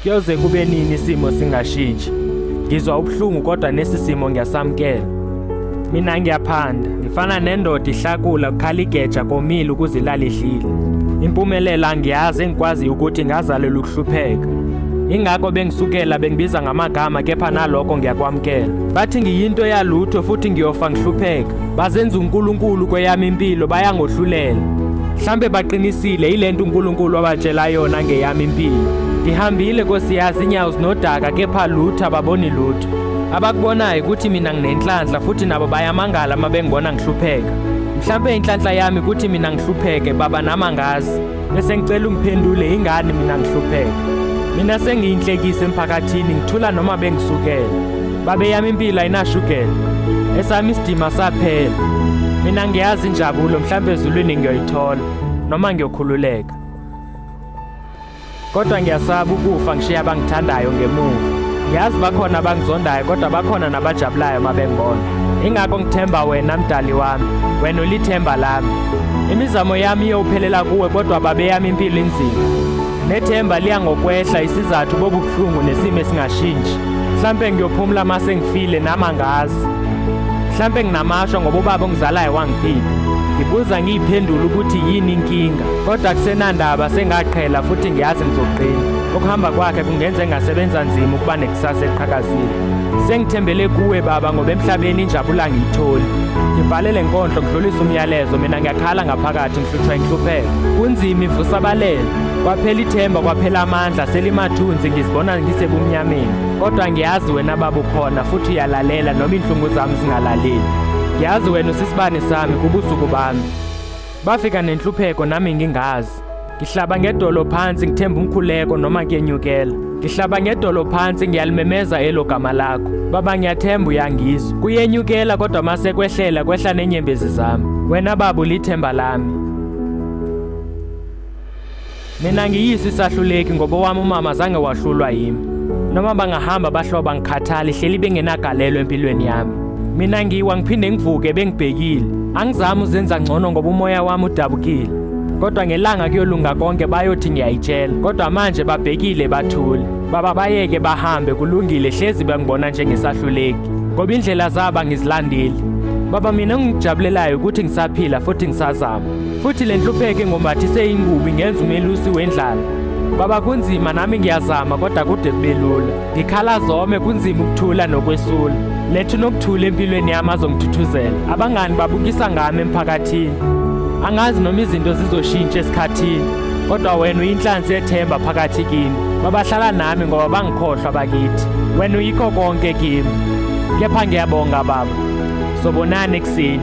Kuyoze kube nini isimo singashintshi? Ngizwa ubuhlungu kodwa nesisimo ngiyasamkela. Mina ngiyaphanda, ngifana nendoda ihlakula kukhala igeja komile ukuze ilale idlile. Impumelelo angiyazi engikwazi ukuthi ngazalela ukuhlupheka. Ingakho bengisukela bengibiza ngamagama kepha nalokho ngiyakwamkela. Bathi ngiyinto yalutho futhi ngiyofa ngihlupheka. Bazenza uNkulunkulu kweyami impilo bayangohlulela. Mhlambe baqinisile ilento uNkulunkulu abatshela yona ngeyami impilo. Ngihambile nkosiyazi inyawo zinodaka kepha lutho ababoni lutho. Abakubonayo ukuthi mina nginenhlanhla futhi nabo bayamangala uma bengibona ngihlupheka. Mhlambe inhlanhla yami ukuthi mina ngihlupheke baba namangazi. Bese ngicela ungiphendule ingani mina ngihlupheka. Mina sengiyinhlekisa emphakathini ngithula noma bengisukela. Babe yami impilo ayinashukela. Esami isidima saphela. Mina ngiyazi injabulo mhlambe ezulwini ngiyoyithola noma ngiyokhululeka. Kodwa ngiyasaba ukufa ngishiya abangithandayo ngemuva. Ngiyazi bakhona abangizondayo kodwa bakhona nabajabulayo mabengibona. Ingakho ngithemba wena mdali wami, wena ulithemba lami. Imizamo yami iyophelela kuwe kodwa babe yami impilo inzima. Nethemba liya ngokwehla isizathu bobuhlungu nesimo esingashintshi. Mhlambe ngiyophumula mase ngifile namangazi. Mhlambe nginamashwa ngoba ubaba ongizalayo wangiphika. Ngibuza ngiyiphendula ukuthi yini inkinga, kodwa kusenandaba sengaqhela futhi ngiyazi ngizoqina. Ukuhamba kwakhe kungenza engasebenza nzima ukuba nekusasa eqhakazile. Sengithembele kuwe baba ngoba emhlabeni injabula ngiyitholi. Ngibhalele inkondlo ngidlulisa umyalezo mina ngiyakhala ngaphakathi ngihluthwa inhlupheko. Kunzima ivusabalele. Kwaphela ithemba kwaphela amandla selimathunzi ngizibona ngisebumnyameni. Kodwa ngiyazi wena baba ukhona futhi uyalalela noma inhlungu zami zingalaleli. Ngiyazi wena usisibane sami kubusuku bami. Bafika nenhlupheko nami ngingazi. Ngihlaba ngedolo phansi ngithemba umkhuleko noma kuyenyukela. Ngihlaba ngedolo phansi ngiyalimemeza elogama lakho. Baba ngiyathemba uyangizwa. Kuyenyukela kodwa mase kwehlela kwehla nenyembezi zami. Wena baba ulithemba lami. Mina ngiyisi isahluleki ngoba wami umama zange wahlulwa yimi. Noma bangahamba bahloba ngikhathali hleli bengenagalelo empilweni yami. Mina ngiwa ngiphinde ngivuke bengibhekile. Angizami uzenza ngcono ngoba umoya wami udabukile. Kodwa ngelanga kuyolunga konke bayothi ngiyayitshela. Kodwa manje babhekile bathule. Baba bayeke bahambe kulungile hlezi bangibona njengesahluleki. Ngoba indlela zabo ngizilandeli. Baba mina ngijabulelayo ukuthi ngisaphila futhi ngisazama. Futhi le nhlupheko ngombathi seyingubi ngenza umelusi wendlala. Baba kunzima nami ngiyazama kodwa kude kube lula. Ngikhala zome kunzima ukuthula nokwesula. Lethu nokuthula empilweni yami azongithuthuzela. Abangani babukisa ngami emphakathini. Angazi noma izinto zizoshintsha esikhathini. Kodwa wena uyinhlansi yethemba phakathi kimi. Babahlala nami ngoba bangikhohlwa bakithi. Wena uyikho konke kimi. Kepha ngiyabonga baba. Sobonane kuseni.